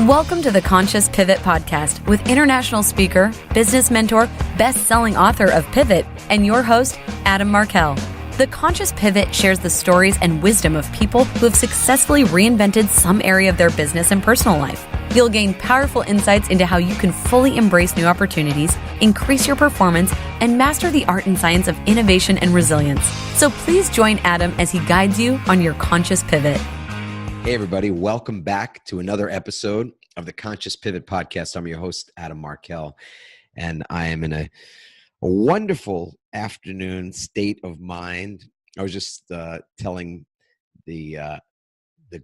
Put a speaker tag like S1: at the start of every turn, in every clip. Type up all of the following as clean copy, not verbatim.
S1: Welcome to the Conscious Pivot Podcast with international speaker, business mentor, best-selling author of Pivot, and your host, Adam Markell. The Conscious Pivot shares the stories and wisdom of people who have successfully reinvented some area of their business and personal life. You'll gain powerful insights into how you can fully embrace new opportunities, increase your performance, and master the art and science of innovation and resilience. So please join Adam as he guides you on your conscious pivot.
S2: Hey, everybody. Welcome back to another episode of the Conscious Pivot Podcast. I'm your host, Adam Markell, and I am in a wonderful afternoon state of mind. I was just telling the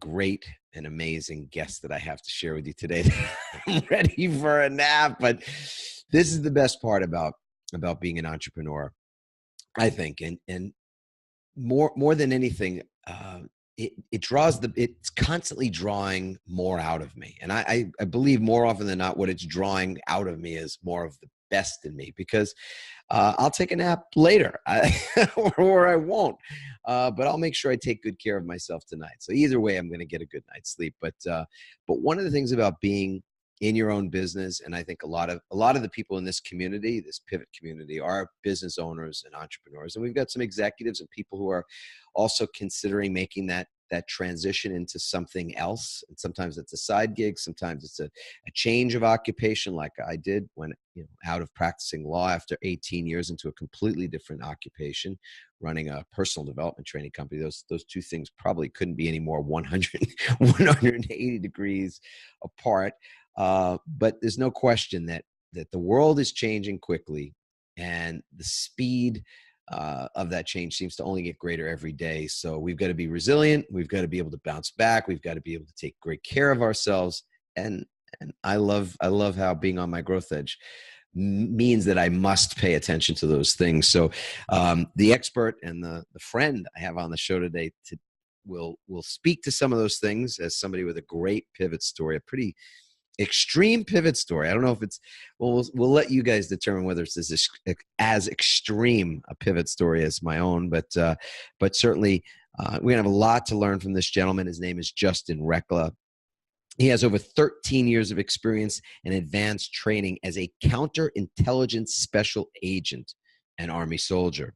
S2: great and amazing guest that I have to share with you today that I'm ready for a nap, but this is the best part about being an entrepreneur, I think, and more than anything, it's constantly drawing more out of me. And I believe more often than not, what it's drawing out of me is more of the best in me, because I'll take a nap later or I won't, but I'll make sure I take good care of myself tonight. So either way, I'm going to get a good night's sleep. But one of the things about being in your own business, and I think a lot of the people in this community, this pivot community, are business owners and entrepreneurs. And we've got some executives and people who are also considering making that transition into something else. And sometimes it's a side gig. Sometimes it's a change of occupation, like I did when out of practicing law after 18 years into a completely different occupation, running a personal development training company. Those two things probably couldn't be any more 180 degrees apart. But there's no question that the world is changing quickly, and the speed of that change seems to only get greater every day. So we've got to be resilient. We've got to be able to bounce back. We've got to be able to take great care of ourselves. And I love how being on my growth edge means that I must pay attention to those things. So the expert and the friend I have on the show today will speak to some of those things as somebody with a great pivot story, a pretty extreme pivot story. I don't know if it's, we'll let you guys determine whether it's as extreme a pivot story as my own, but certainly we're gonna have a lot to learn from this gentleman. His name is Justin Recla. He has over 13 years of experience in advanced training as a counterintelligence special agent and Army soldier.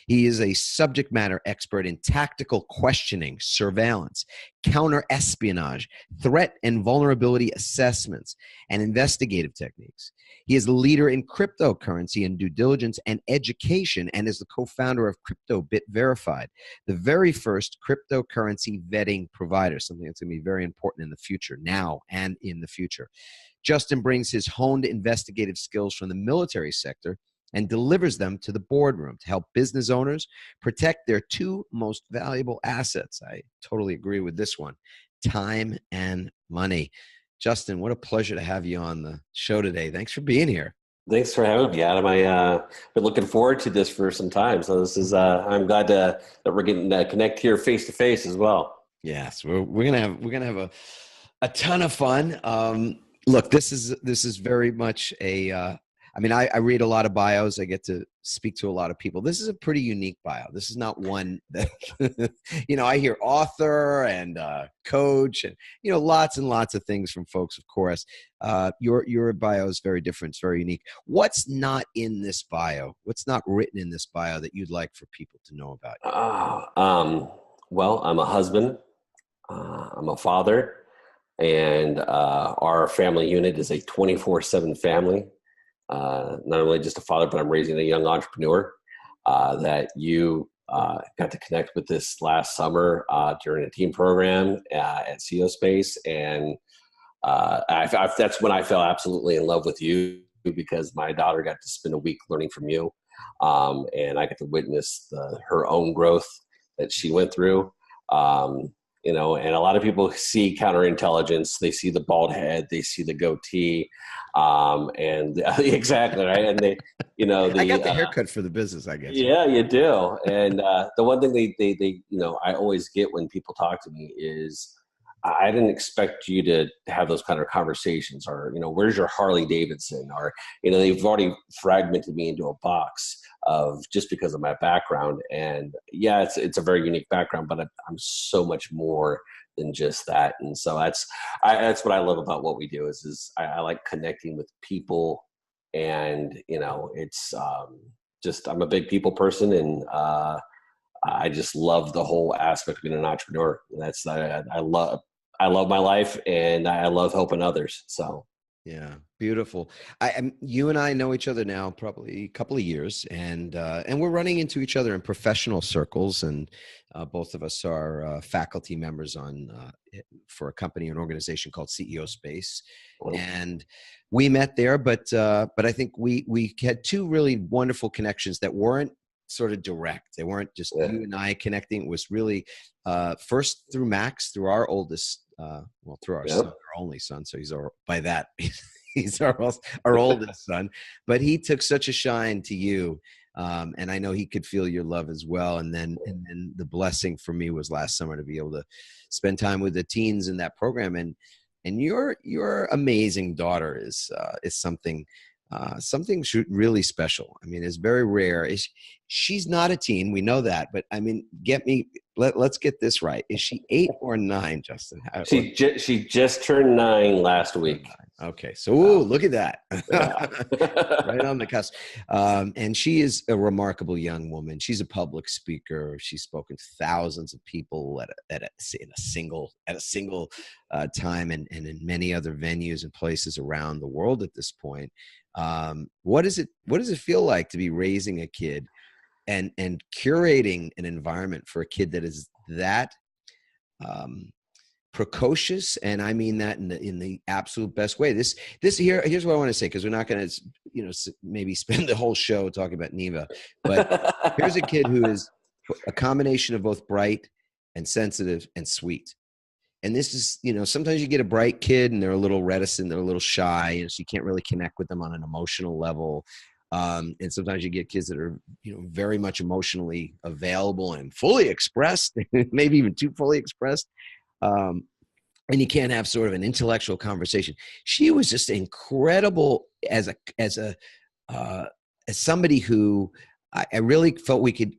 S2: He is a subject matter expert in tactical questioning, surveillance, counter-espionage, threat and vulnerability assessments, and investigative techniques. He is a leader in cryptocurrency and due diligence and education, and is the co-founder of CryptoBit Verified, the very first cryptocurrency vetting provider, something that's going to be very important in the future, now and in the future. Justin brings his honed investigative skills from the military sector and delivers them to the boardroom to help business owners protect their two most valuable assets. I totally agree with this one: time and money. Justin, what a pleasure to have you on the show today. Thanks for being here.
S3: Thanks for having me, Adam. I've been looking forward to this for some time. So this is, I'm glad that we're getting to connect here face to face as well.
S2: Yes, we're gonna have a ton of fun. Look, this is very much I read a lot of bios. I get to speak to a lot of people. This is a pretty unique bio. This is not one that, I hear author and coach and, lots and lots of things from folks, of course. Your bio is very different. It's very unique. What's not in this bio? What's not written in this bio that you'd like for people to know about you?
S3: Well, I'm a husband. I'm a father. And our family unit is a 24/7 family. Not only just a father, but I'm raising a young entrepreneur that you got to connect with this last summer during a team program at CEO Space. And that's when I fell absolutely in love with you, because my daughter got to spend a week learning from you. And I got to witness her own growth that she went through. And a lot of people see counterintelligence. They see the bald head, they see the goatee, and exactly right. And they,
S2: I got the haircut for the business, I guess.
S3: Yeah, you do. And the one thing they I always get when people talk to me is I didn't expect you to have those kind of conversations, or, where's your Harley Davidson? Or, they've already fragmented me into a box of just because of my background. And yeah, it's a very unique background, but I'm so much more than just that. And so that's what I love about what we do is I like connecting with people. And, it's just, I'm a big people person, and I just love the whole aspect of being an entrepreneur. That's, I love my life, and I love helping others. So.
S2: Yeah, beautiful. You and I know each other now probably a couple of years, and we're running into each other in professional circles, and both of us are faculty members for a company, an organization called CEO Space, and we met there. But I think we had two really wonderful connections that weren't sort of direct. They weren't just you and I connecting. It was really first through Max, through our oldest. Through our son, our only son. So he's our oldest son, but he took such a shine to you. And I know he could feel your love as well. And then the blessing for me was last summer to be able to spend time with the teens in that program. And your amazing daughter is something really special. I mean, it's very rare. She's not a teen. We know that, but I mean, let's get this right. Is she 8 or 9, Justin?
S3: She just turned 9 last week.
S2: Okay. So look at that. Right on the cusp. And she is a remarkable young woman. She's a public speaker. She's spoken to thousands of people in a single time, and in many other venues and places around the world at this point. What does it feel like to be raising a kid and curating an environment for a kid that is that precocious? And I mean that in the absolute best way. Here's what I want to say, because we're not going to maybe spend the whole show talking about Neva, but here's a kid who is a combination of both bright and sensitive and sweet. And this is, sometimes you get a bright kid and they're a little reticent, they're a little shy, and so you can't really connect with them on an emotional level. And sometimes you get kids that are, very much emotionally available and fully expressed, maybe even too fully expressed. And you can't have sort of an intellectual conversation. She was just incredible as somebody who I really felt we could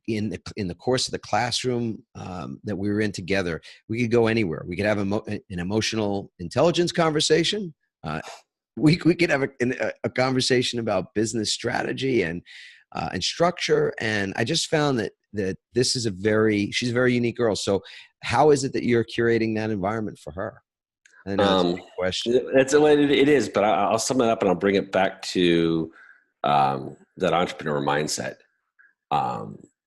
S2: in the course of the classroom that we were in together, we could go anywhere. We could have an emotional intelligence conversation. We could have a conversation about business strategy and structure. And I just found that this is she's a very unique girl. So how is it that you're curating that environment for her? I know that's a big question.
S3: It is, but I'll sum it up and I'll bring it back to that entrepreneur mindset.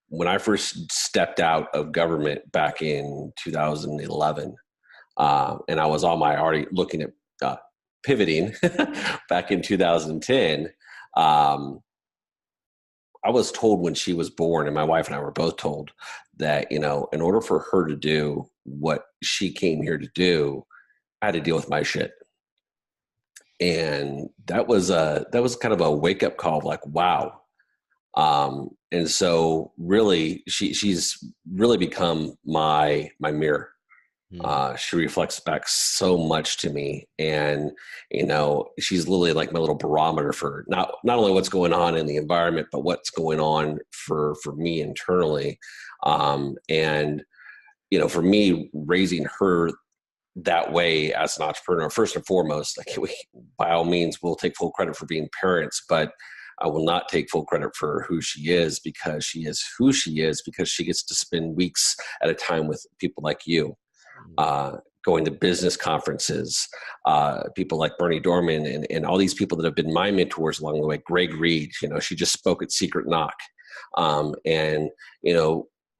S3: When I first stepped out of government back in 2011, and I was already looking at pivoting back in 2010, I was told when she was born, and my wife and I were both told that, in order for her to do what she came here to do, I had to deal with my shit. And that was kind of a wake up call of like, wow. And so really she's really become my mirror. She reflects back so much to me, and she's literally like my little barometer for not only what's going on in the environment, but what's going on for me internally. And for me, raising her that way as an entrepreneur, first and foremost, by all means, we'll take full credit for being parents, but I will not take full credit for who she is, because she is who she is because she gets to spend weeks at a time with people like you. Going to business conferences, people like Bernie Dorman and all these people that have been my mentors along the way. Greg Reed, she just spoke at Secret Knock. And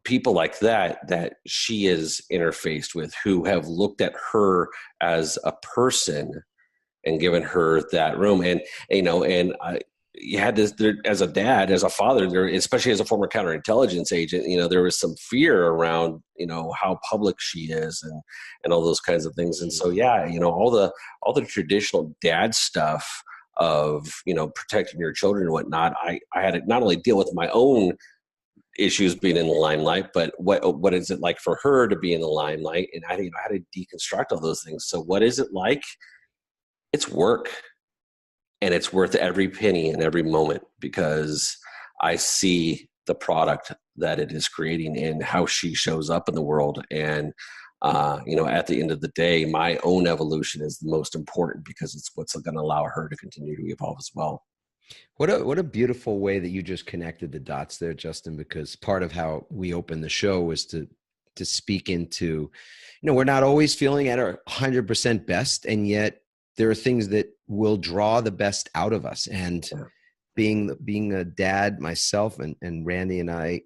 S3: people like that she is interfaced with, who have looked at her as a person and given her that room. And, you had this there, as a dad, as a father, there, especially as a former counterintelligence agent, there was some fear around, how public she is and all those kinds of things. And so, all the traditional dad stuff of, protecting your children and whatnot, I had to not only deal with my own issues being in the limelight, but what is it like for her to be in the limelight? And I think how to deconstruct all those things. So what is it like? It's work, and it's worth every penny and every moment, because I see the product that it is creating and how she shows up in the world. And at the end of the day, my own evolution is the most important, because it's what's going to allow her to continue to evolve as well.
S2: What a beautiful way that you just connected the dots there, Justin, because part of how we opened the show was to speak into, we're not always feeling at our 100% best, and yet there are things that will draw the best out of us. And being a dad myself, and Randy and I,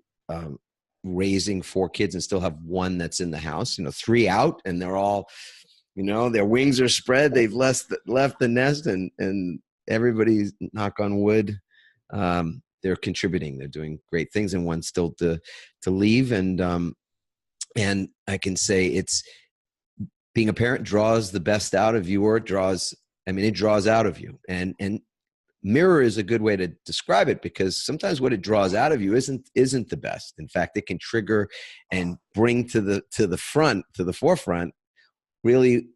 S2: raising 4 kids and still have one that's in the house, 3 out, and they're all, their wings are spread. They've left the nest, and everybody's, knock on wood, they're contributing. They're doing great things, and one's still to leave. And I can say it's being a parent draws the best out of you, or it draws out of you. And mirror is a good way to describe it, because sometimes what it draws out of you isn't the best. In fact, it can trigger and bring to the forefront really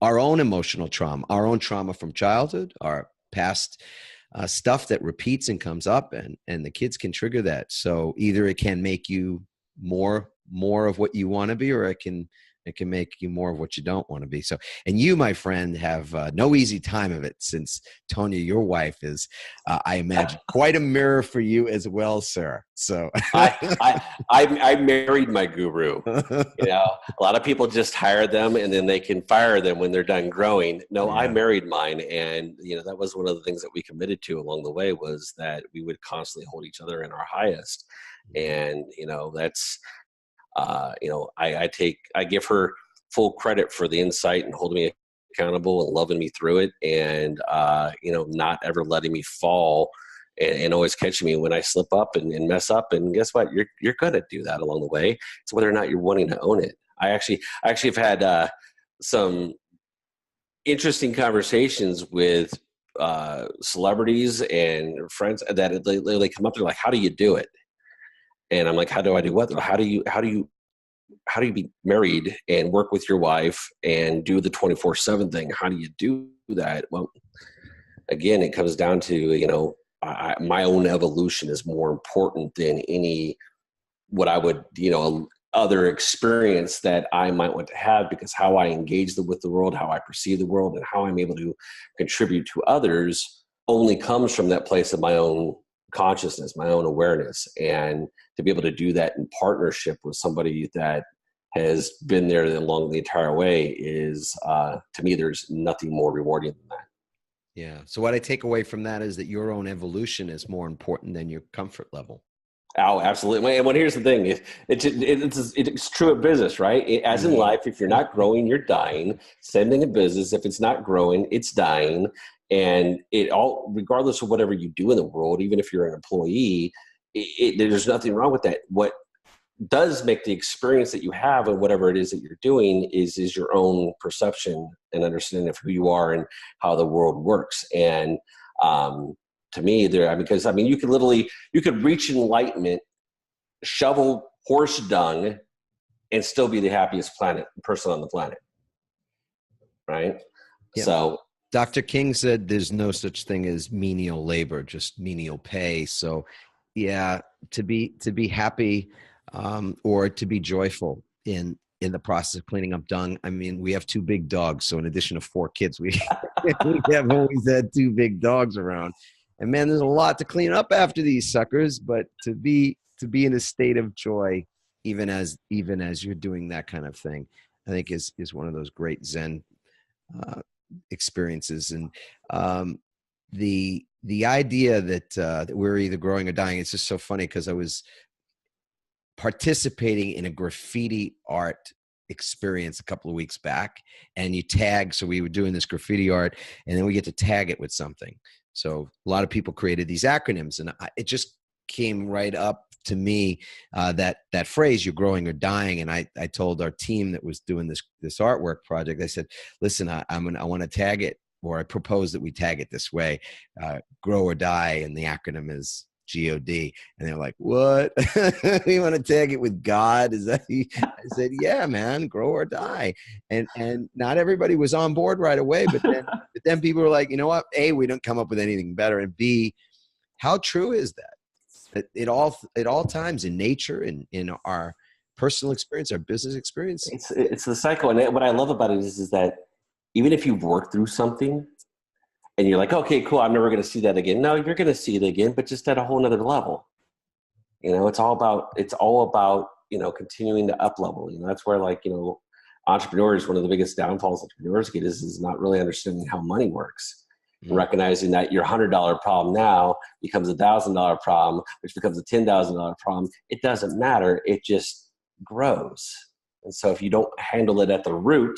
S2: our own emotional trauma, our own trauma from childhood, our past stuff that repeats and comes up, and the kids can trigger that. So either it can make you more of what you want to be, or it can make you more of what you don't want to be. So, and you, my friend, have no easy time of it, since Tonya, your wife, is, I imagine, quite a mirror for you as well, sir. So
S3: I married my guru. A lot of people just hire them and then they can fire them when they're done growing. No, I married mine, and that was one of the things that we committed to along the way, was that we would constantly hold each other in our highest. And that's. I give her full credit for the insight and holding me accountable and loving me through it, and not ever letting me fall, and always catching me when I slip up and mess up. And guess what? You're going to do that along the way. It's whether or not you're wanting to own it. I actually have had some interesting conversations with celebrities and friends that they come up, they're like, "How do you do it?" And I'm like, how do I do what? How do you be married and work with your wife and do the 24/7 thing? How do you do that? Well, again, it comes down to, my own evolution is more important than any, what I would, other experience that I might want to have, because how I engage with the world, how I perceive the world, and how I'm able to contribute to others only comes from that place of my own consciousness, my own awareness. And to be able to do that in partnership with somebody that has been there along the entire way is, to me, there's nothing more rewarding than that.
S2: Yeah. So what I take away from that is that your own evolution is more important than your comfort level.
S3: Oh, absolutely. And here's the thing. It's true of business, right? As in life, if you're not growing, you're dying. Same thing in business. If it's not growing, it's dying. And it all, regardless of whatever you do in the world, even if you're an employee, there's nothing wrong with that. What does make the experience that you have and whatever it is that you're doing is your own perception and understanding of who you are and how the world works. And to me, because you could reach enlightenment, shovel horse dung, and still be the happiest person on the planet, right?
S2: Yeah.
S3: So
S2: Dr. King said there's no such thing as menial labor, just menial pay. So yeah, to be happy or to be joyful in the process of cleaning up dung. I mean, we have 2 big dogs. So in addition to 4 kids, we have always had 2 big dogs around. And man, there's a lot to clean up after these suckers, but to be in a state of joy, even as you're doing that kind of thing, I think is one of those great Zen experiences. And the idea that we're either growing or dying, it's just so funny, because I was participating in a graffiti art experience a couple of weeks back, and you tag. So we were doing this graffiti art, and then we get to tag it with something. So a lot of people created these acronyms, and it just came right up to me, that phrase, "you're growing or dying." And I told our team that was doing this artwork project, I said, listen, I want to tag it, or I propose that we tag it this way, grow or die. And the acronym is G-O-D. And they're like, what? You want to tag it with God? Is that? I said, yeah, man, grow or die. And not everybody was on board right away, but then people were like, you know what? A, we don't come up with anything better. And B, how true is that? At all times in nature and in our personal experience, our business experience.
S3: It's the cycle. And what I love about it is that even if you've worked through something and you're like, okay, cool, I'm never going to see that again. No, you're going to see it again, but just at a whole nother level. It's all about, continuing to up level. That's where entrepreneurs, one of the biggest downfalls entrepreneurs get is not really understanding how money works. Recognizing that your $100 problem now becomes $1,000 problem, which becomes a $10,000 problem. It doesn't matter. It just grows. And so if you don't handle it at the root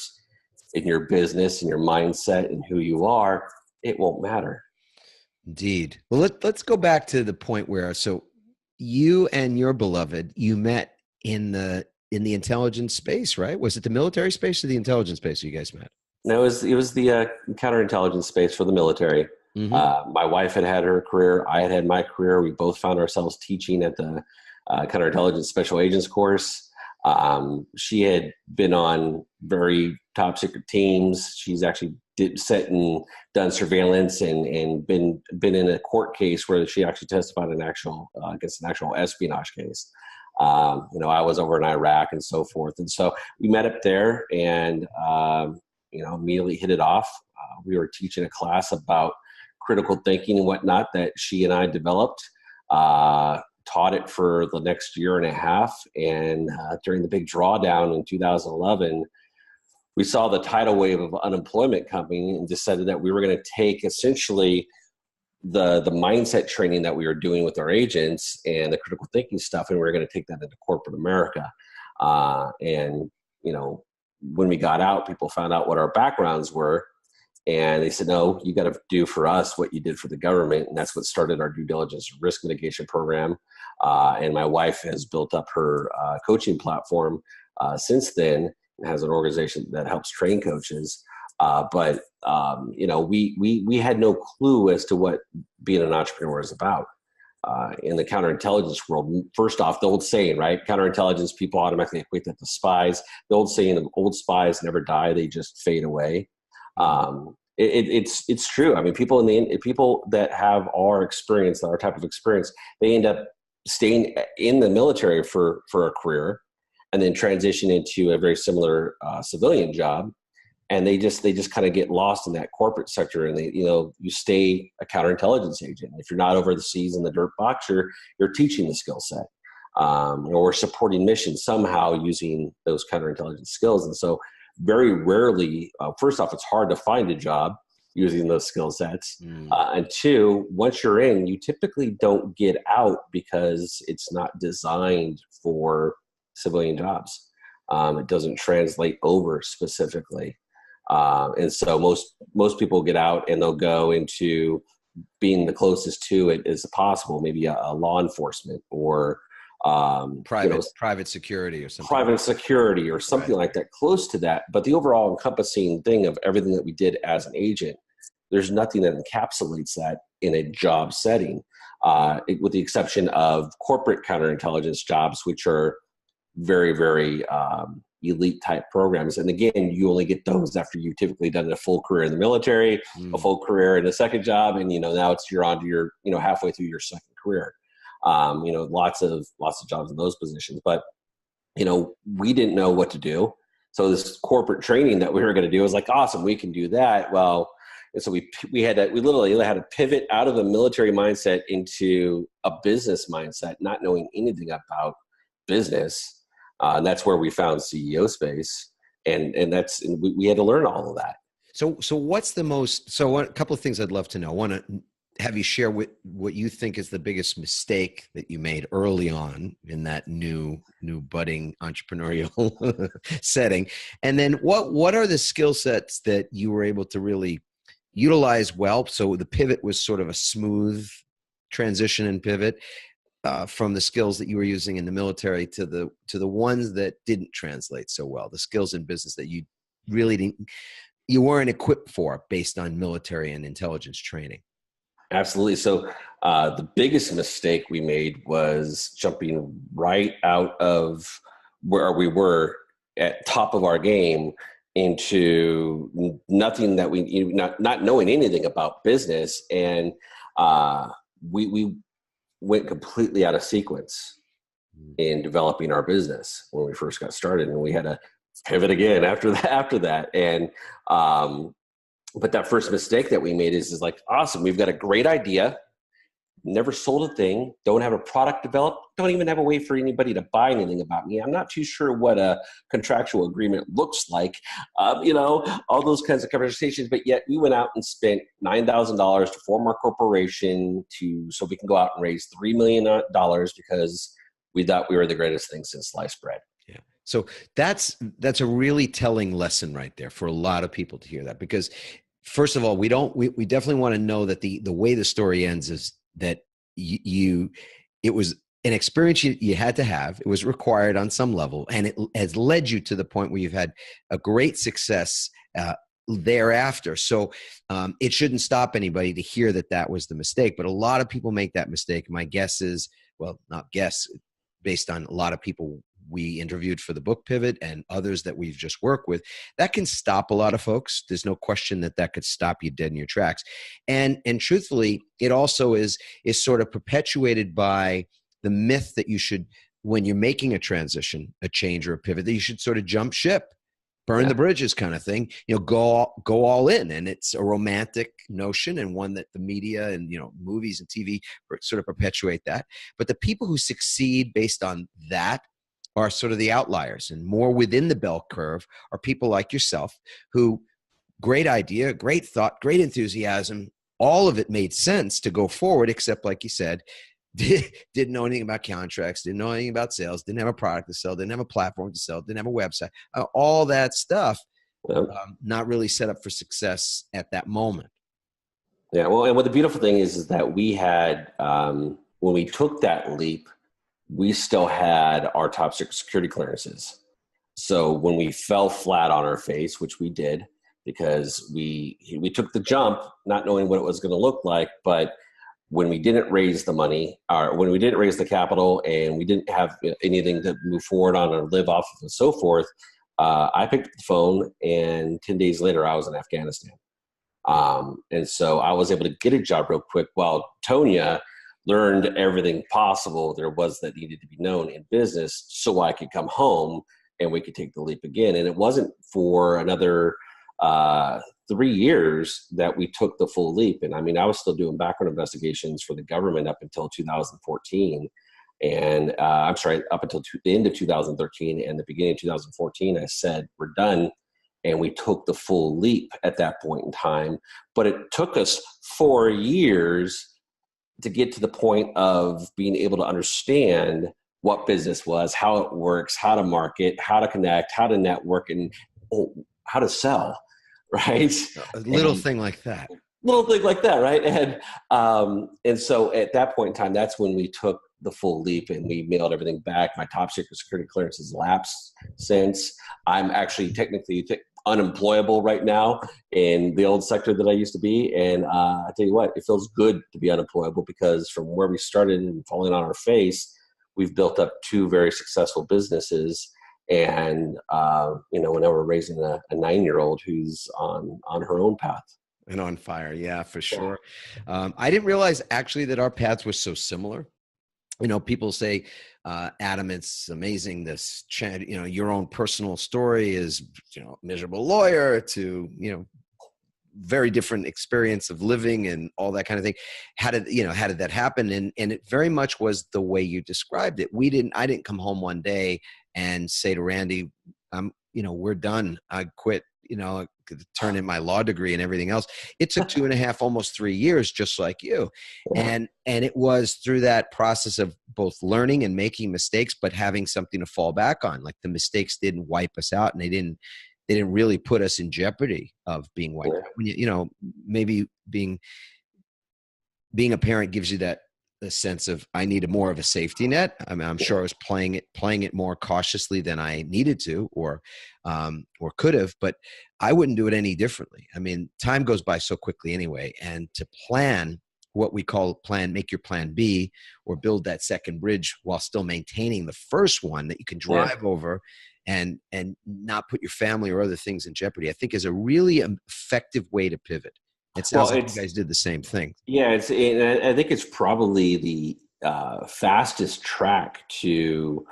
S3: in your business and your mindset and who you are, it won't matter.
S2: Indeed. Well, let's go back to the point where, so you and your beloved, you met in the intelligence space, right? Was it the military space or the intelligence space you guys met?
S3: No, it was the counterintelligence space for the military. Mm-hmm. My wife had her career. I had my career. We both found ourselves teaching at the counterintelligence special agents course. She had been on very top secret teams. She's actually done surveillance and been in a court case where she actually testified in against an actual espionage case. I was over in Iraq and so forth. And so we met up there and, immediately hit it off. We were teaching a class about critical thinking and whatnot that she and I developed, taught it for the next year and a half. And during the big drawdown in 2011, we saw the tidal wave of unemployment coming and decided that we were going to take essentially the mindset training that we were doing with our agents and the critical thinking stuff, and we were going to take that into corporate America. When we got out, people found out what our backgrounds were, and they said, no, you got to do for us what you did for the government. And that's what started our due diligence risk mitigation program. And my wife has built up her coaching platform since then, and has an organization that helps train coaches. But we had no clue as to what being an entrepreneur is about. In the counterintelligence world, first off, the old saying, right? Counterintelligence, people automatically equate that to spies. The old saying of old spies never die; they just fade away. It's true. I mean, people that have our experience, our type of experience, they end up staying in the military for a career, and then transition into a very similar civilian job. And they just kind of get lost in that corporate sector, and you stay a counterintelligence agent. If you're not over the seas in the dirt box, you're teaching the skill set, or supporting missions somehow using those counterintelligence skills. And so, very rarely, first off, it's hard to find a job using those skill sets, and two, once you're in, you typically don't get out because it's not designed for civilian jobs. It doesn't translate over specifically. And so most people get out and they'll go into being the closest to it as possible, maybe a law enforcement or
S2: private security or something.
S3: Private security or something like that, close to that. But the overall encompassing thing of everything that we did as an agent, there's nothing that encapsulates that in a job setting, with the exception of corporate counterintelligence jobs, which are very, very elite type programs. And again, you only get those after you've typically done a full career in the military, a full career in a second job. And, now you're on to your, halfway through your second career. Lots of jobs in those positions, but, we didn't know what to do. So this corporate training that we were going to do was like, awesome, we can do that. Well, and so we literally had to pivot out of a military mindset into a business mindset, not knowing anything about business. And that's where we found CEO space, and we had to learn all of that.
S2: So what's a couple of things I'd love to know. One, have you share what you think is the biggest mistake that you made early on in that new budding entrepreneurial setting? And then what are the skill sets that you were able to really utilize well? So the pivot was sort of a smooth transition and pivot. From the skills that you were using in the military to the ones that didn't translate so well, the skills in business that you really weren't equipped for based on military and intelligence training.
S3: Absolutely. So the biggest mistake we made was jumping right out of where we were at top of our game into nothing that not knowing anything about business. And we went completely out of sequence in developing our business when we first got started. And we had to pivot again after that. And, but that first mistake that we made is like, awesome, we've got a great idea, never sold a thing, don't have a product developed, don't even have a way for anybody to buy anything about me. I'm not too sure what a contractual agreement looks like, all those kinds of conversations. But yet we went out and spent $9,000 to form our corporation so we can go out and raise $3 million because we thought we were the greatest thing since sliced bread.
S2: Yeah. So that's a really telling lesson right there for a lot of people to hear that, because first of all, we definitely want to know that the way the story ends is that it was an experience you had to have. It was required on some level, and it has led you to the point where you've had a great success thereafter. So it shouldn't stop anybody to hear that was the mistake. But a lot of people make that mistake. My guess is, well, not guess, based on a lot of people we interviewed for the book Pivot and others that we've just worked with, that can stop a lot of folks. There's no question that could stop you dead in your tracks. And truthfully, it also is sort of perpetuated by the myth that you should, when you're making a transition, a change or a pivot, that you should sort of jump ship, burn the bridges kind of thing, go all in. And it's a romantic notion, and one that the media and, movies and TV sort of perpetuate that. But the people who succeed based on that are sort of the outliers, and more within the bell curve are people like yourself who, great idea, great thought, great enthusiasm, all of it made sense to go forward, except like you said, didn't know anything about contracts, didn't know anything about sales, didn't have a product to sell, didn't have a platform to sell, didn't have a website, all that stuff, not really set up for success at that moment.
S3: Yeah, well, and what the beautiful thing is that we had, when we took that leap, we still had our top security clearances. So when we fell flat on our face, which we did, because we took the jump, not knowing what it was going to look like, but when we didn't raise the money, or when we didn't raise the capital, and we didn't have anything to move forward on or live off of and so forth, I picked up the phone, and 10 days later, I was in Afghanistan. And so I was able to get a job real quick while Tonya learned everything possible there was that needed to be known in business, so I could come home and we could take the leap again. And it wasn't for another 3 years that we took the full leap. And I mean, I was still doing background investigations for the government up until 2014. And up until the end of 2013 and the beginning of 2014, I said, we're done. And we took the full leap at that point in time. But it took us 4 years to get to the point of being able to understand what business was, how it works, how to market, how to connect, how to network, and how to sell, right?
S2: A little thing like that.
S3: Right? And so at that point in time, that's when we took the full leap and we mailed everything back. My top secret security clearance has lapsed since. I'm actually technically unemployable right now in the old sector that I used to be. And I tell you what, it feels good to be unemployable, because from where we started and falling on our face, we've built up 2 very successful businesses. And, now we're raising a 9-year-old who's on her own path.
S2: And on fire. Yeah, for sure. I didn't realize actually that our paths were so similar. People say, Adam, it's amazing this, your own personal story is, miserable lawyer to, very different experience of living and all that kind of thing. How did that happen? And it very much was the way you described it. I didn't come home one day and say to Randy, we're done. I quit, turn in my law degree and everything else. It took 2.5, almost 3 years, just like you. And it was through that process of both learning and making mistakes, but having something to fall back on. Like, the mistakes didn't wipe us out, and they didn't really put us in jeopardy of being wiped out. When maybe being a parent gives you that the sense of, I needed more of a safety net. I mean, I'm sure I was playing it more cautiously than I needed to, or could have, but I wouldn't do it any differently. I mean, time goes by so quickly anyway. And to plan what we call make your plan B, or build that second bridge while still maintaining the first one that you can drive over and not put your family or other things in jeopardy, I think is a really effective way to pivot. It sounds like you guys did the same thing.
S3: Yeah, I think it's probably the fastest track to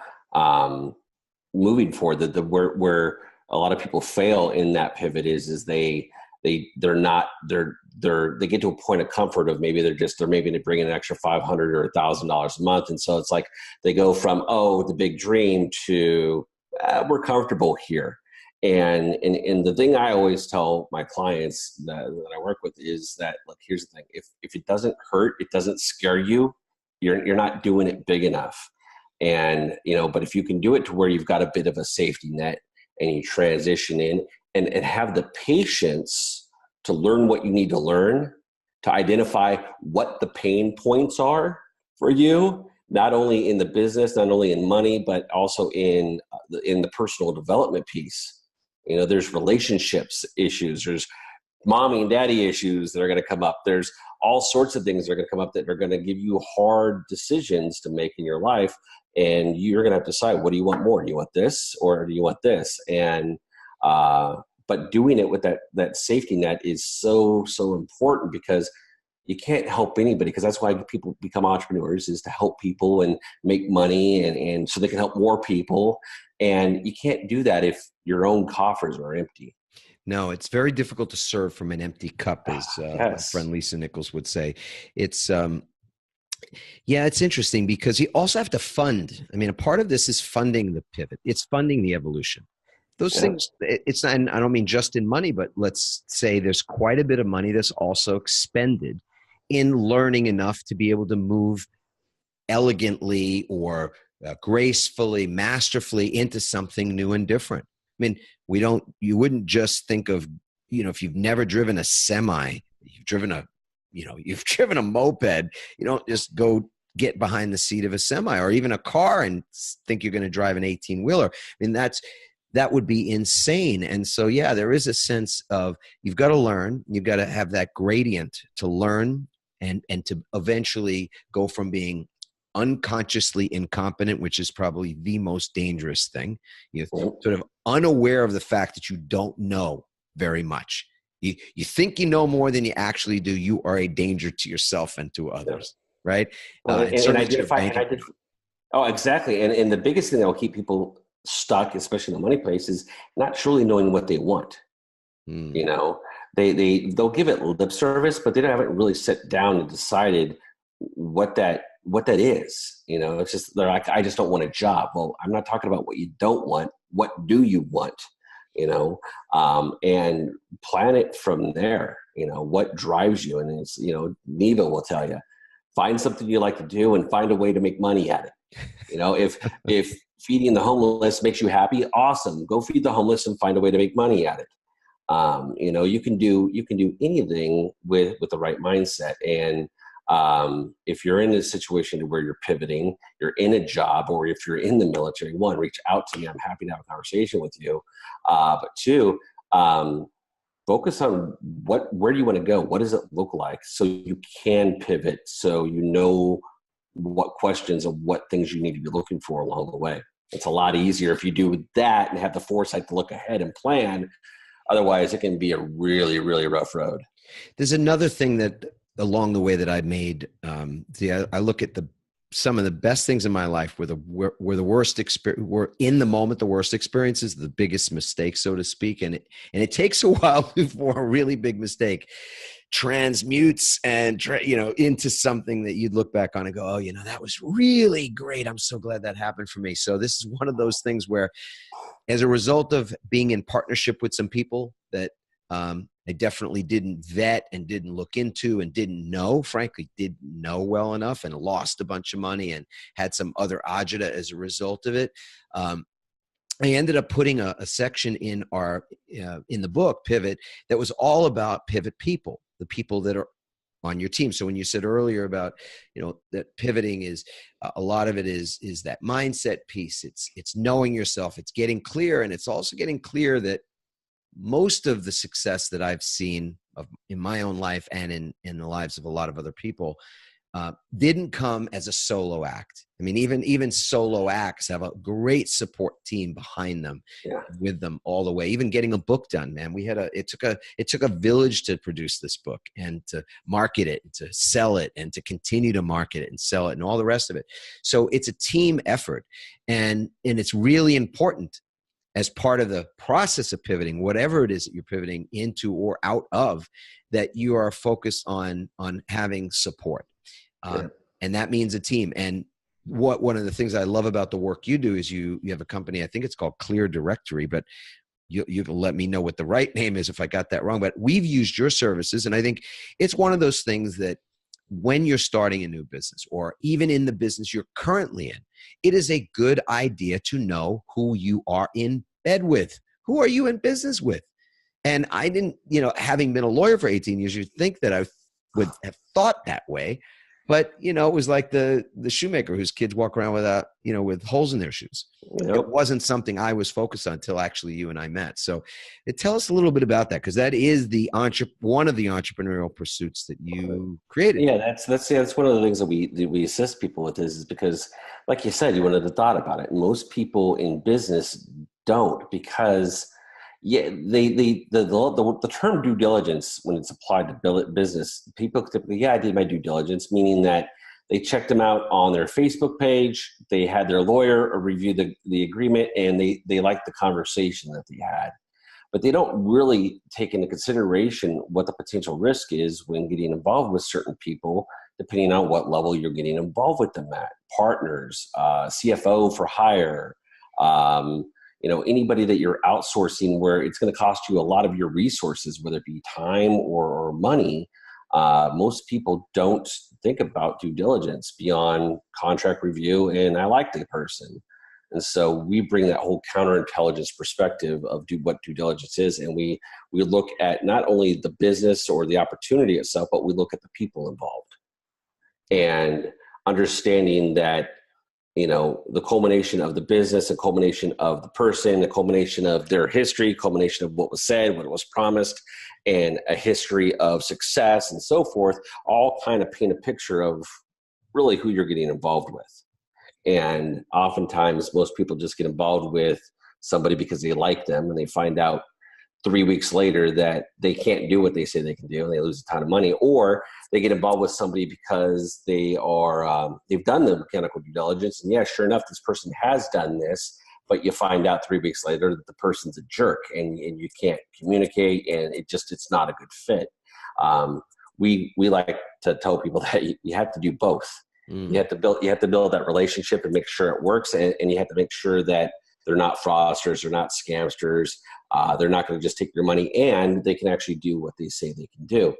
S3: moving forward. Where a lot of people fail in that pivot is they get to a point of comfort of maybe they're maybe bringing an extra $500 or $1,000 a month, and so it's like they go from the big dream to we're comfortable here. And the thing I always tell my clients that I work with is that, look, here's the thing: if it doesn't hurt, it doesn't scare you, you're not doing it big enough. And but if you can do it to where you've got a bit of a safety net and you transition in and have the patience to learn what you need to learn, to identify what the pain points are for you, not only in the business, not only in money, but also in the personal development piece. There's relationships issues, there's mommy and daddy issues that are going to come up. There's all sorts of things that are going to come up that are going to give you hard decisions to make in your life. And you're going to have to decide, what do you want more? Do you want this or do you want this? And, but doing it with that safety net is so, so important, because you can't help anybody, because that's why people become entrepreneurs, is to help people and make money and so they can help more people. And you can't do that if your own coffers are empty.
S2: No, it's very difficult to serve from an empty cup, as my friend Lisa Nichols would say. It's, it's interesting because you also have to fund. I mean, a part of this is funding the pivot. It's funding the evolution. Those things, it's not, and I don't mean just in money, but let's say there's quite a bit of money that's also expended in learning enough to be able to move elegantly or gracefully, masterfully into something new and different. I mean, you wouldn't just think of, if you've never driven a semi, you've driven a moped, you don't just go get behind the seat of a semi or even a car and think you're going to drive an 18-wheeler. I mean, that would be insane. And so, there is a sense of, you've got to learn, you've got to have that gradient to learn and to eventually go from being unconsciously incompetent, which is probably the most dangerous thing. You're sort of unaware of the fact that you don't know very much. You think you know more than you actually do. You are a danger to yourself and to others, right?
S3: Exactly. And the biggest thing that will keep people stuck, especially in the money place, is not truly knowing what they want. They'll give it lip service, but they haven't really sat down and decided what that is. It's just, they're like, I just don't want a job. Well, I'm not talking about what you don't want. What do you want? And plan it from there. What drives you? And it's, Neva will tell you, find something you like to do and find a way to make money at it. If feeding the homeless makes you happy, awesome. Go feed the homeless and find a way to make money at it. You can do anything with the right mindset. And if you're in a situation where you're pivoting, you're in a job, or if you're in the military, one, reach out to me. I'm happy to have a conversation with you. But two, focus on where do you want to go? What does it look like? So you can pivot, so you know what questions and what things you need to be looking for along the way. It's a lot easier if you do that and have the foresight to look ahead and plan. Otherwise, it can be a really, really rough road.
S2: There's another thing that along the way that I made, I look at some of the best things in my life were the worst experience, were in the moment, the worst experiences, the biggest mistake, so to speak. And it takes a while before a really big mistake transmutes and, into something that you'd look back on and go, oh, that was really great. I'm so glad that happened for me. So this is one of those things where, as a result of being in partnership with some people that, I definitely didn't vet and didn't look into and frankly, didn't know well enough, and lost a bunch of money and had some other agita as a result of it. I ended up putting a section in the book, Pivot, that was all about pivot people, the people that are on your team. So when you said earlier about, that pivoting is a lot of it is that mindset piece. It's knowing yourself, it's getting clear. And it's also getting clear that most of the success that I've seen in my own life and in the lives of a lot of other people, didn't come as a solo act. I mean, even solo acts have a great support team behind them, with them all the way. Even getting a book done, man, it took a village to produce this book and to market it, and to sell it, and to continue to market it and sell it, and all the rest of it. So it's a team effort, and it's really important as part of the process of pivoting, whatever it is that you're pivoting into or out of, that you are focused on having support. And that means a team. And one of the things I love about the work you do is you have a company, I think it's called Clear Directory, but you can let me know what the right name is if I got that wrong. But we've used your services, and I think it's one of those things that when you're starting a new business, or even in the business you're currently in, it is a good idea to know who you are in bed with. Who are you in business with? And I didn't, having been a lawyer for 18 years, you'd think that I would have thought that way. But, it was like the shoemaker whose kids walk around without, with holes in their shoes. Yep. It wasn't something I was focused on until actually you and I met. So tell us a little bit about that, because that is one of the entrepreneurial pursuits that you created.
S3: Yeah, that's one of the things that we assist people with is because, like you said, you wouldn't have thought about it. Most people in business don't, because the term due diligence, when it's applied to business, people typically, I did my due diligence, meaning that they checked them out on their Facebook page, they had their lawyer review the agreement, and they liked the conversation that they had. But they don't really take into consideration what the potential risk is when getting involved with certain people, depending on what level you're getting involved with them at. Partners, CFO for hire, anybody that you're outsourcing where it's going to cost you a lot of your resources, whether it be time or money. Most people don't think about due diligence beyond contract review and I like the person. And so we bring that whole counterintelligence perspective of what due diligence is. And we look at not only the business or the opportunity itself, but we look at the people involved and understanding that, the culmination of the business, the culmination of the person, the culmination of their history, culmination of what was said, what was promised, and a history of success and so forth, all kind of paint a picture of really who you're getting involved with. And oftentimes most people just get involved with somebody because they like them, and they find out 3 weeks later that they can't do what they say they can do, and they lose a ton of money. Or they get involved with somebody because they've done the mechanical due diligence, and sure enough, this person has done this, but you find out 3 weeks later that the person's a jerk, and you can't communicate, and it's not a good fit. We like to tell people that you have to do both. You have to build that relationship and make sure it works, and you have to make sure that they're not fraudsters, they're not scamsters, they're not going to just take your money, and they can actually do what they say they can do.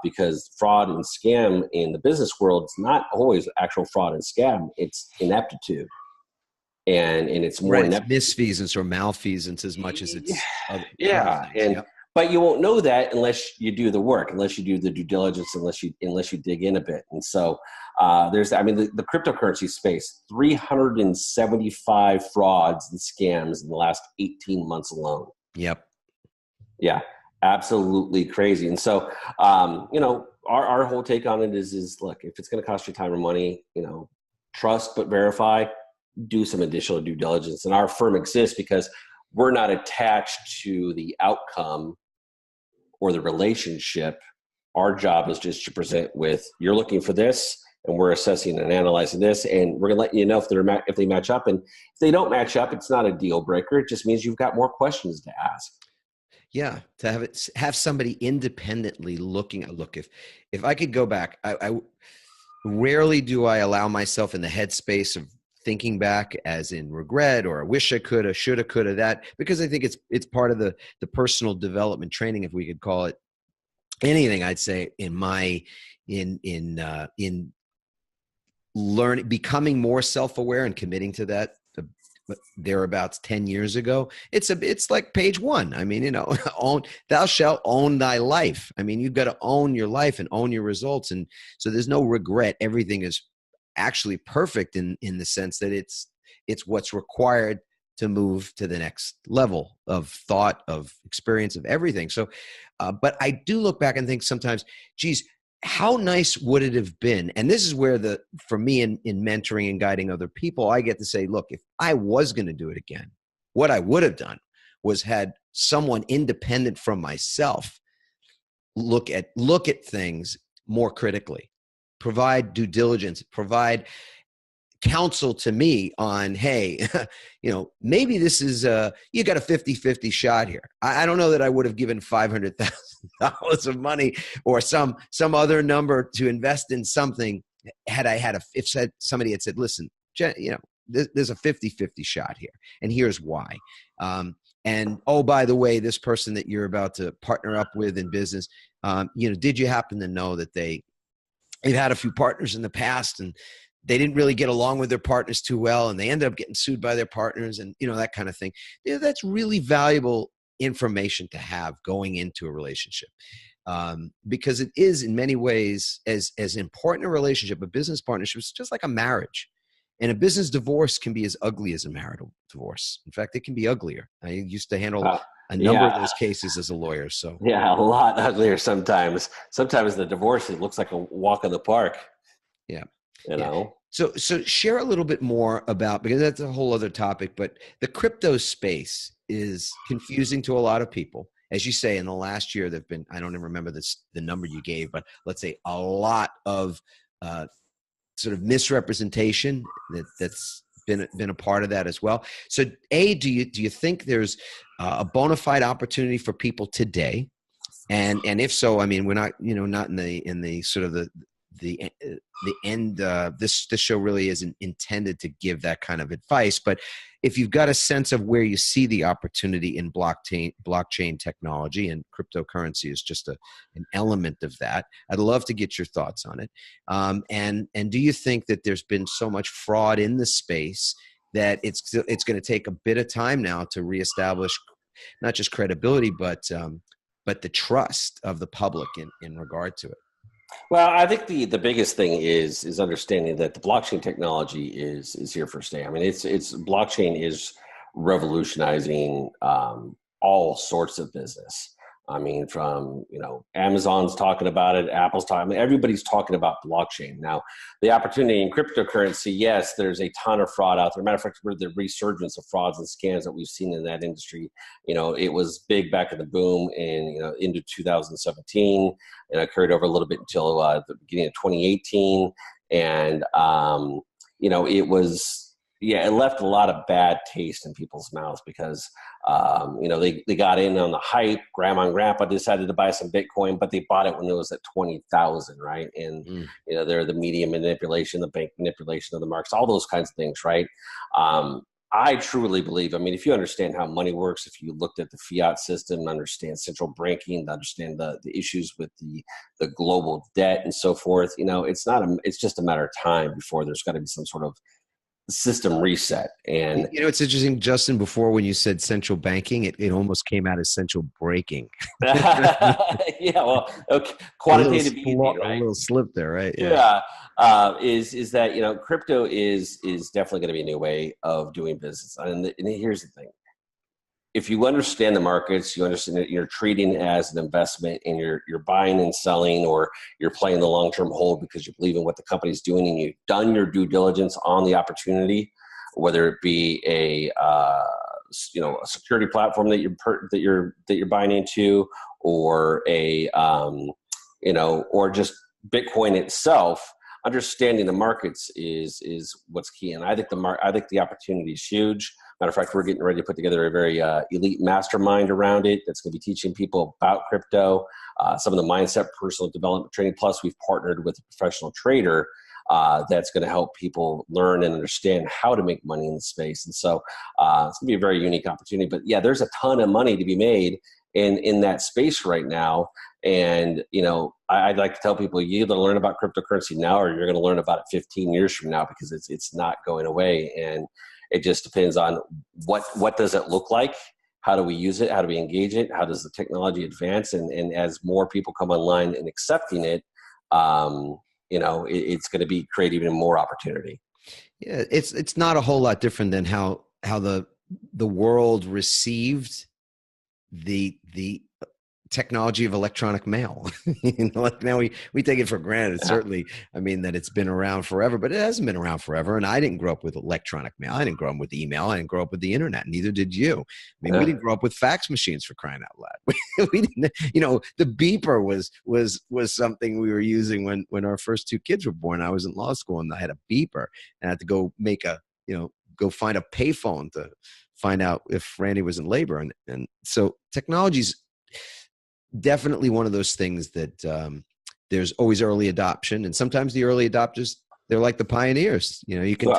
S3: Because fraud and scam in the business world, it's not always actual fraud and scam, it's ineptitude. And it's more
S2: it's misfeasance or malfeasance as much as it's
S3: But you won't know that unless you do the work, unless you do the due diligence, unless you dig in a bit. And so the cryptocurrency space, 375 frauds and scams in the last 18 months alone.
S2: Yep.
S3: Yeah, absolutely crazy. And so, our whole take on it is look, if it's going to cost you time or money, trust but verify, do some additional due diligence. And our firm exists because we're not attached to the outcome or the relationship. Our job is just to present with, you're looking for this, and we're assessing and analyzing this, and we're going to let you know if they match up. And if they don't match up, it's not a deal breaker. It just means you've got more questions to ask.
S2: Yeah, to have somebody independently looking. Look, if I could go back, I rarely do I allow myself in the headspace of thinking back as in regret or I wish I could have, shoulda, coulda, that, because I think it's part of the personal development training, if we could call it anything. I'd say in learning, becoming more self-aware and committing to that thereabouts 10 years ago, it's like page 1. I mean, thou shalt own thy life. I mean, you've got to own your life and own your results. And so there's no regret. Everything is actually perfect in the sense that it's what's required to move to the next level of thought, of experience, of everything. So, but I do look back and think sometimes, geez, how nice would it have been? And this is where for me in mentoring and guiding other people, I get to say, look, if I was going to do it again, what I would have done was had someone independent from myself look at things more critically, provide due diligence, provide counsel to me on, hey, maybe this is you got a 50-50 shot here. I don't know that I would have given $500,000 of money or some other number to invest in something had I had somebody had said, listen, there's a 50-50 shot here, and here's why. And oh, by the way, this person that you're about to partner up with in business, did you happen to know that they've had a few partners in the past and they didn't really get along with their partners too well, and they ended up getting sued by their partners, and that kind of thing. That's really valuable information to have going into a relationship, because it is in many ways as important a relationship. A business partnership is just like a marriage, and a business divorce can be as ugly as a marital divorce. In fact, it can be uglier. I used to handle a number of those cases as a lawyer. So
S3: yeah, a lot uglier sometimes. Sometimes the divorce, it looks like a walk in the park.
S2: Yeah.
S3: So
S2: share a little bit more about, because that's a whole other topic, but the crypto space is confusing to a lot of people. As you say, in the last year, there've been, I don't even remember the number you gave, but let's say a lot of sort of misrepresentation that's been a part of that as well. So do you think there's a bona fide opportunity for people today? And if so, I mean, we're not, not in the sort of the end, this show really isn't intended to give that kind of advice, but if you've got a sense of where you see the opportunity in blockchain technology, and cryptocurrency is just an element of that, I'd love to get your thoughts on it. And do you think that there's been so much fraud in the space that it's going to take a bit of time now to reestablish not just credibility, but the trust of the public in regard to it?
S3: Well, I think the biggest thing is understanding that the blockchain technology is here for stay. I mean, it's blockchain is revolutionizing all sorts of business. I mean, from Amazon's talking about it, Apple's talking. I mean, everybody's talking about blockchain now. The opportunity in cryptocurrency, yes, there's a ton of fraud out there. Matter of fact, the resurgence of frauds and scams that we've seen in that industry, it was big back in the boom into 2017, and it carried over a little bit until the beginning of 2018, and it was. Yeah, it left a lot of bad taste in people's mouths because, they got in on the hype. Grandma and grandpa decided to buy some Bitcoin, but they bought it when it was at 20,000, right? And, they're the media manipulation, the bank manipulation of the markets, all those kinds of things, right? I truly believe, I mean, if you understand how money works, if you looked at the fiat system, understand central banking, understand the issues with the global debt and so forth, it's just a matter of time before there's got to be some sort of system reset. And
S2: it's interesting, Justin, before when you said central banking, it almost came out as central breaking.
S3: Yeah, well, okay. Quantitative easing, right?
S2: A little slip there, right?
S3: Yeah. Is that crypto is definitely going to be a new way of doing business. And here's the thing: if you understand the markets, you understand that you're treating as an investment, and you're buying and selling, or you're playing the long-term hold because you believe in what the company's doing, and you've done your due diligence on the opportunity, whether it be a security platform that you're buying into, or or just Bitcoin itself. Understanding the markets is what's key, and I think the opportunity is huge. Matter of fact, we're getting ready to put together a very elite mastermind around it that's going to be teaching people about crypto, some of the mindset, personal development training. Plus, we've partnered with a professional trader that's going to help people learn and understand how to make money in the space. And so it's going to be a very unique opportunity. But yeah, there's a ton of money to be made in that space right now. And, I'd like to tell people, you either learn about cryptocurrency now, or you're going to learn about it 15 years from now, because it's not going away. And it just depends on what does it look like? How do we use it? How do we engage it? How does the technology advance? And as more people come online and accepting it, it's going to create even more opportunity.
S2: Yeah, it's not a whole lot different than how the the world received the technology of electronic mail. Like now we take it for granted.
S3: Yeah.
S2: Certainly, I mean, that it's been around forever, but it hasn't been around forever. And I didn't grow up with electronic mail. I didn't grow up with email. I didn't grow up with the internet. Neither did you. I mean, we didn't grow up with fax machines, for crying out loud. We didn't, the beeper was something we were using when our first two kids were born. I was in law school and I had a beeper and I had to go go find a payphone to find out if Randy was in labor. And so technology's definitely one of those things that there's always early adoption. And sometimes the early adopters, they're like the pioneers. You can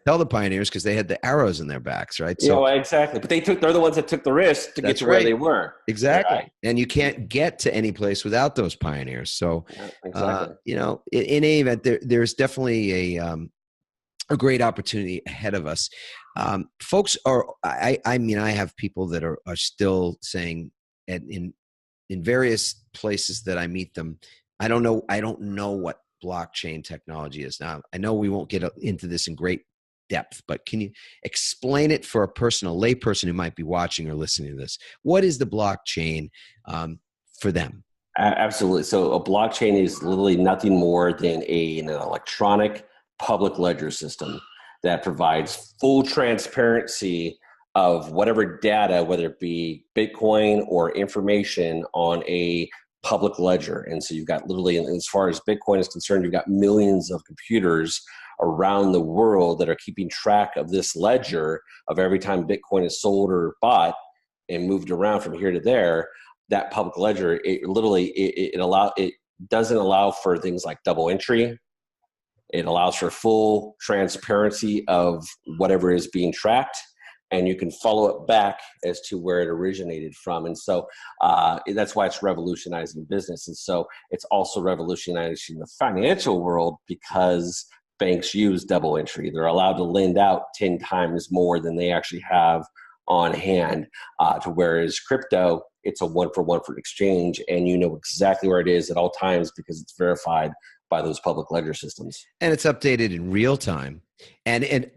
S2: tell the pioneers because they had the arrows in their backs, right?
S3: So exactly. But they're the ones that took the risk to get to where they were.
S2: Exactly.
S3: Right?
S2: And you can't get to any place without those pioneers. So,
S3: exactly.
S2: in any event, there's definitely a great opportunity ahead of us. Folks I have people that are still saying in various places that I meet them, I don't know what blockchain technology is. Now, I know we won't get into this in great depth, but can you explain it for a layperson who might be watching or listening to this? What is the blockchain for them?
S3: Absolutely. So a blockchain is literally nothing more than an electronic public ledger system that provides full transparency of whatever data, whether it be Bitcoin or information on a public ledger. And so you've got literally, as far as Bitcoin is concerned, you've got millions of computers around the world that are keeping track of this ledger of every time Bitcoin is sold or bought and moved around from here to there. That public ledger, it doesn't allow for things like double entry. It allows for full transparency of whatever is being tracked, and you can follow it back as to where it originated from. And so that's why it's revolutionizing business. And so it's also revolutionizing the financial world because banks use double entry. They're allowed to lend out 10 times more than they actually have on hand, to whereas crypto, it's a one-for-one for exchange, and you know exactly where it is at all times because it's verified by those public ledger systems. And
S2: it's updated in real time. And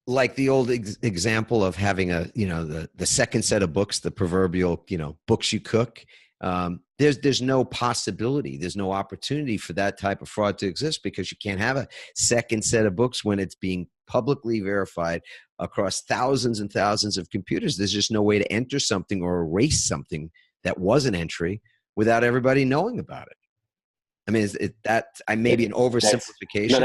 S2: like the old example of having the second set of books, the proverbial, books you cook, there's no possibility, there's no opportunity for that type of fraud to exist because you can't have a second set of books when it's being publicly verified across thousands and thousands of computers. There's just no way to enter something or erase something that was an entry without everybody knowing about it. I mean, I may be an oversimplification.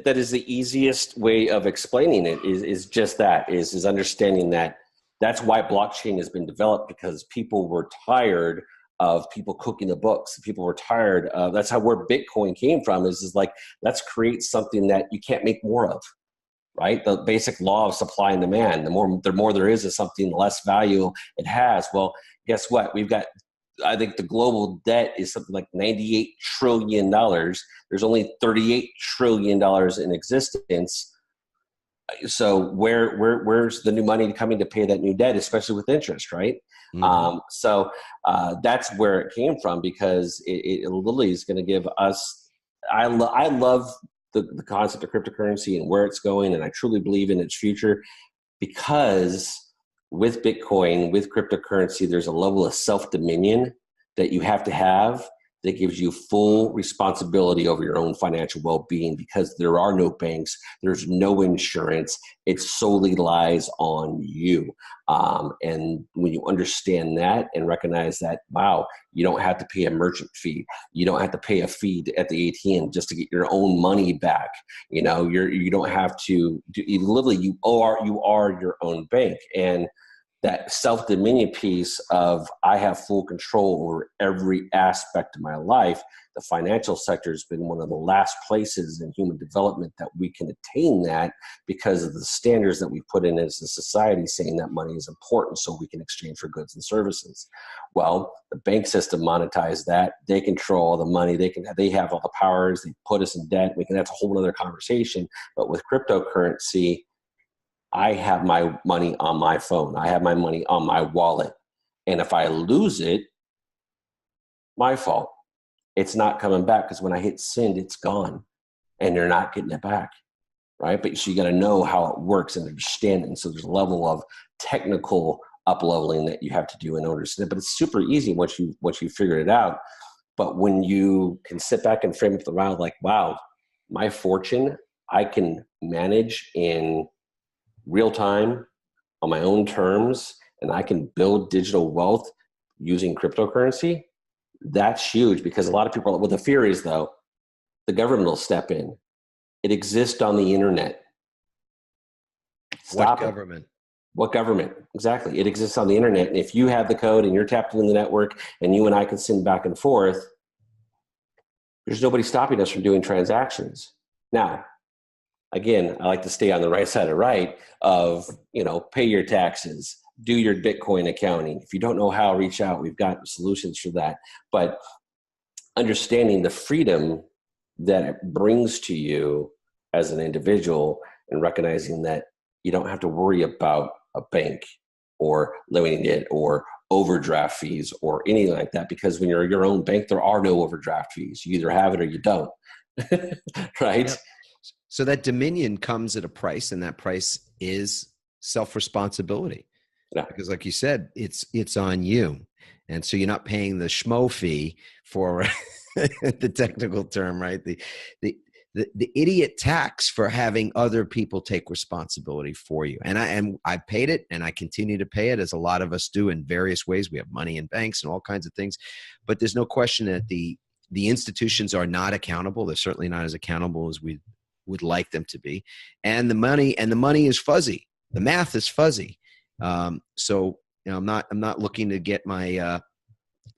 S3: That is the easiest way of explaining it is just that is understanding that that's why blockchain has been developed, because people were tired of people cooking the books. People were tired of, that's where Bitcoin came from is like, let's create something that you can't make more of, right? The basic law of supply and demand. The more there is of something, the less value it has. Well, guess what? I think the global debt is something like $98 trillion. There's only $38 trillion in existence. So where's the new money coming to pay that new debt, especially with interest, right? Mm-hmm. So that's where it came from, because it literally is going to give us, I love the concept of cryptocurrency and where it's going, and I truly believe in its future, because with Bitcoin, with cryptocurrency, there's a level of self-dominion that you have to have that gives you full responsibility over your own financial well-being, because there are no banks, there's no insurance, it solely lies on you. And when you understand that and recognize that, wow, you don't have to pay a merchant fee, you don't have to pay a fee at the ATM just to get your own money back. You don't have to. You are your own bank. And that self-dominion piece of I have full control over every aspect of my life, the financial sector has been one of the last places in human development that we can attain that, because of the standards that we put in as a society saying that money is important so we can exchange for goods and services. Well, the bank system monetized that. They control all the money. They have all the powers. They put us in debt. That's a whole other conversation. But with cryptocurrency, I have my money on my phone. I have my money on my wallet. And if I lose it, my fault. It's not coming back, because when I hit send, it's gone and you're not getting it back. right? But so you got to know how it works and understand it. And so there's a level of technical up-leveling that you have to do in order to, but it's super easy once you figure it out. But when you can sit back and frame it around like, wow, my fortune, I can manage in real time on my own terms, and I can build digital wealth using cryptocurrency. That's huge, because a lot of people, well, the fear is though, the government will step in. It exists on the internet. Stop
S2: What government?
S3: What government? Exactly. It exists on the internet. And if you have the code and you're tapped in the network and you and I can send back and forth, there's nobody stopping us from doing transactions. Now, again, I like to stay on the right side of right of, pay your taxes, do your Bitcoin accounting. If you don't know how, reach out. We've got solutions for that. But understanding the freedom that it brings to you as an individual, and recognizing that you don't have to worry about a bank or limiting it or overdraft fees or anything like that, because when you're your own bank, there are no overdraft fees. You either have it or you don't. Right?
S2: Yep. So that dominion comes at a price, and that price is self-responsibility.
S3: Yeah.
S2: Because like you said, it's on you. And so you're not paying the schmo fee for the technical term, right? The idiot tax for having other people take responsibility for you. And I paid it, and I continue to pay it, as a lot of us do in various ways. We have money in banks and all kinds of things, but there's no question that the institutions are not accountable. They're certainly not as accountable as we would like them to be. And the money is fuzzy. The math is fuzzy. So I'm not looking to get my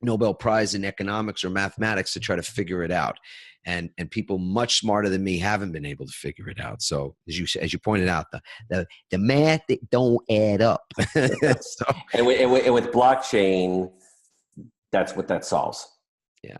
S2: Nobel Prize in economics or mathematics to try to figure it out. And people much smarter than me haven't been able to figure it out. So as you pointed out, the math that don't add up. So,
S3: and with blockchain, that's what that solves.
S2: Yeah,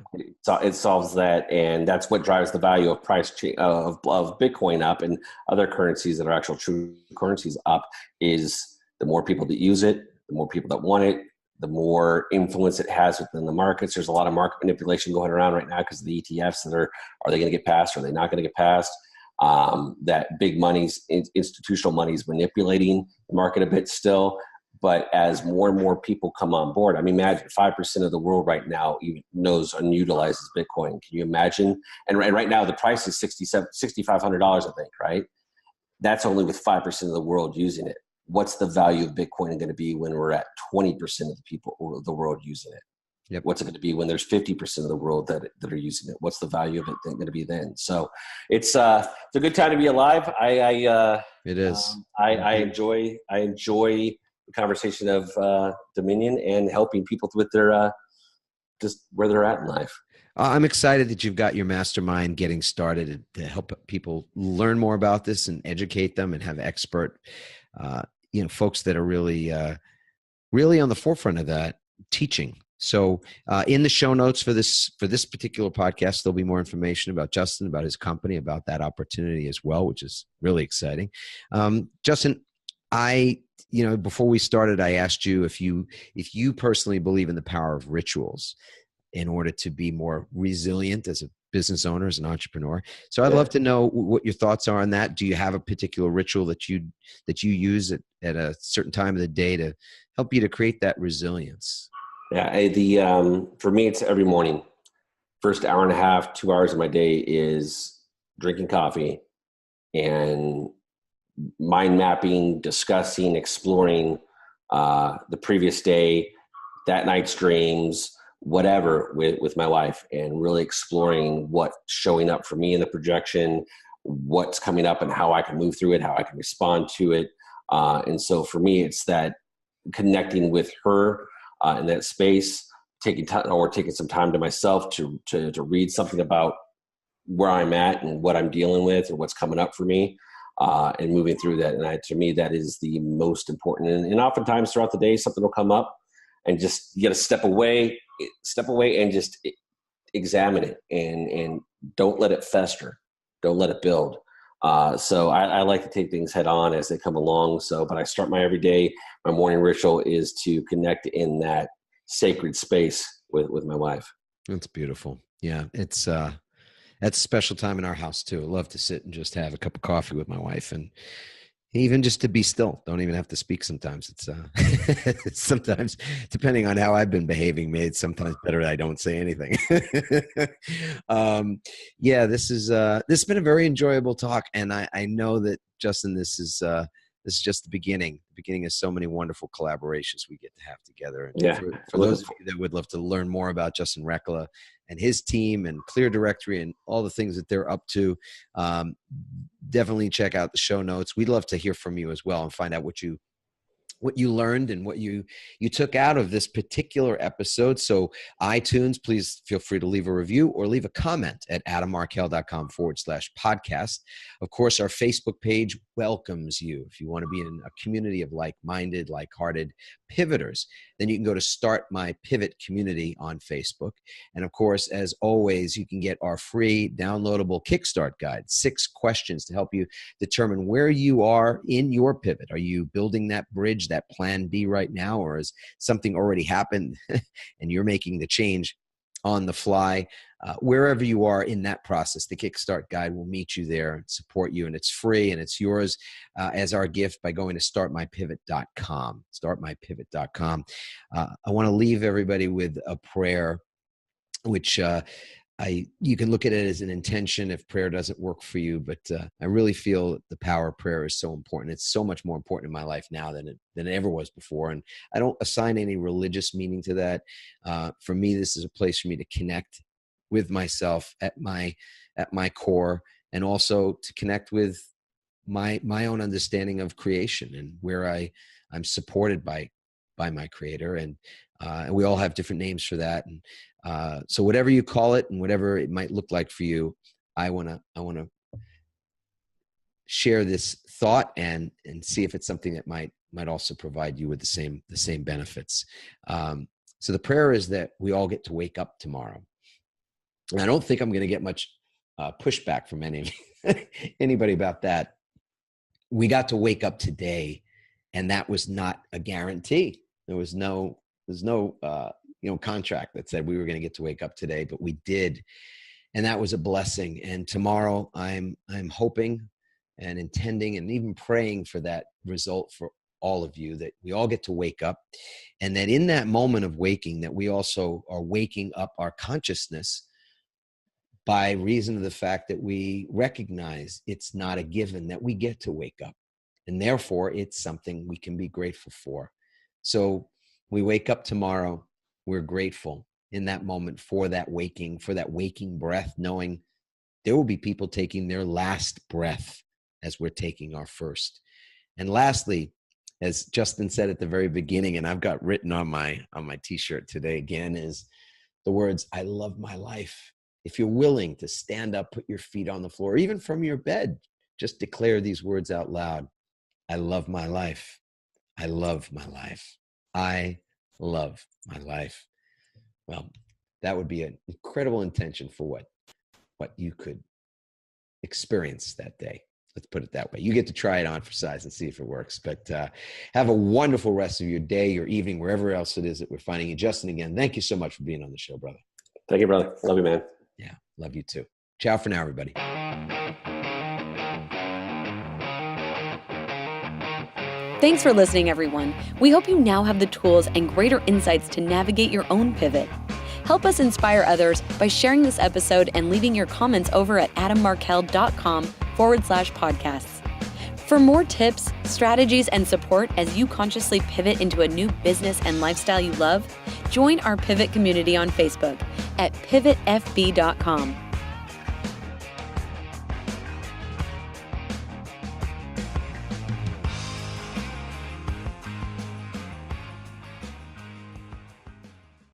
S3: it solves that, and that's what drives the value of of Bitcoin up, and other currencies that are actual true currencies up. Is the more people that use it, the more people that want it, the more influence it has within the markets. There's a lot of market manipulation going around right now because of the ETFs that are they going to get passed? Are they not going to get passed? That big money's institutional money's manipulating the market a bit still. But as more and more people come on board, I mean, imagine 5% of the world right now even knows and utilizes Bitcoin. Can you imagine? And right now the price is $6,500, I think, right? That's only with 5% of the world using it. What's the value of Bitcoin going to be when we're at 20% of the people or the world using it?
S2: Yep.
S3: What's it going to be when there's 50% of the world that are using it? What's the value of it going to be then? So it's a good time to be alive.
S2: It is.
S3: I enjoy the conversation of Dominion and helping people with their just where they're at in life.
S2: I'm excited that you've got your mastermind getting started to help people learn more about this and educate them, and have expert, folks that are really on the forefront of that teaching. So in the show notes for this particular podcast, there'll be more information about Justin, about his company, about that opportunity as well, which is really exciting. Justin, before we started, I asked you if you personally believe in the power of rituals in order to be more resilient as a business owner, as an entrepreneur. So I'd love to know what your thoughts are on that. Do you have a particular ritual that you use at a certain time of the day to help you to create that resilience?
S3: Yeah, for me, it's every morning. First hour and a half, 2 hours of my day is drinking coffee and mind mapping, discussing, exploring the previous day, that night's dreams, whatever, with my wife, and really exploring what's showing up for me in the projection, what's coming up and how I can move through it, how I can respond to it. And so for me, it's that connecting with her in that space, taking some time to myself to read something about where I'm at and what I'm dealing with or what's coming up for me, and moving through that. And to me, that is the most important. And oftentimes throughout the day, something will come up, and just you got to step away and just examine it, and don't let it fester. Don't let it build. So I like to take things head on as they come along. But I start my every day. My morning ritual is to connect in that sacred space with my wife.
S2: That's beautiful. Yeah, it's That's a special time in our house too. I love to sit and just have a cup of coffee with my wife, and even just to be still. Don't even have to speak sometimes. It's sometimes, depending on how I've been behaving, it's sometimes better that I don't say anything. Yeah, this has been a very enjoyable talk, and I know that, Justin, this is just the beginning of so many wonderful collaborations we get to have together. And
S3: Yeah.
S2: for those of you that would love to learn more about Justin Recla and his team and Clear Directory and all the things that they're up to, definitely check out the show notes. We'd love to hear from you as well and find out what you learned and what you took out of this particular episode. So iTunes, please feel free to leave a review or leave a comment at adammarkel.com/podcast. Of course, our Facebook page welcomes you. If you want to be in a community of like-minded, like-hearted pivoters, then you can go to Start My Pivot Community on Facebook. And of course, as always, you can get our free downloadable Kickstart guide, 6 questions to help you determine where you are in your pivot. Are you building that bridge, that plan B right now, or has something already happened and you're making the change on the fly? Wherever you are in that process, the Kickstart Guide will meet you there and support you, and it's free, and it's yours as our gift by going to startmypivot.com. Startmypivot.com. I want to leave everybody with a prayer, which you can look at it as an intention if prayer doesn't work for you, but I really feel the power of prayer is so important. It's so much more important in my life now than it ever was before, and I don't assign any religious meaning to that. For me, this is a place for me to connect with myself at my core, and also to connect with my own understanding of creation and where I'm supported by my creator, and we all have different names for that. And so whatever you call it and whatever it might look like for you, I want to share this thought and see if it's something that might also provide you with the same benefits. So the prayer is that we all get to wake up tomorrow. And I don't think I'm going to get much pushback from anybody about that. We got to wake up today, and that was not a guarantee. There's no contract that said we were going to get to wake up today, but we did, and that was a blessing. And tomorrow, I'm hoping and intending and even praying for that result for all of you, that we all get to wake up, and that in that moment of waking, that we also are waking up our consciousness by reason of the fact that we recognize it's not a given that we get to wake up, and therefore it's something we can be grateful for. So we wake up tomorrow, we're grateful in that moment for that waking breath, knowing there will be people taking their last breath as we're taking our first. And lastly, as Justin said at the very beginning, and I've got written on my t-shirt today again, is the words, "I love my life." If you're willing to stand up, put your feet on the floor, even from your bed, just declare these words out loud. I love my life. I love my life. I love my life. Well, that would be an incredible intention for what you could experience that day. Let's put it that way. You get to try it on for size and see if it works. But have a wonderful rest of your day, your evening, wherever else it is that we're finding you. Justin, again, thank you so much for being on the show, brother.
S3: Thank you, brother. Love you, man.
S2: Yeah, love you too. Ciao for now, everybody.
S1: Thanks for listening, everyone. We hope you now have the tools and greater insights to navigate your own pivot. Help us inspire others by sharing this episode and leaving your comments over at adammarkel.com/podcasts. For more tips, strategies, and support as you consciously pivot into a new business and lifestyle you love, join our pivot community on Facebook at pivotfb.com.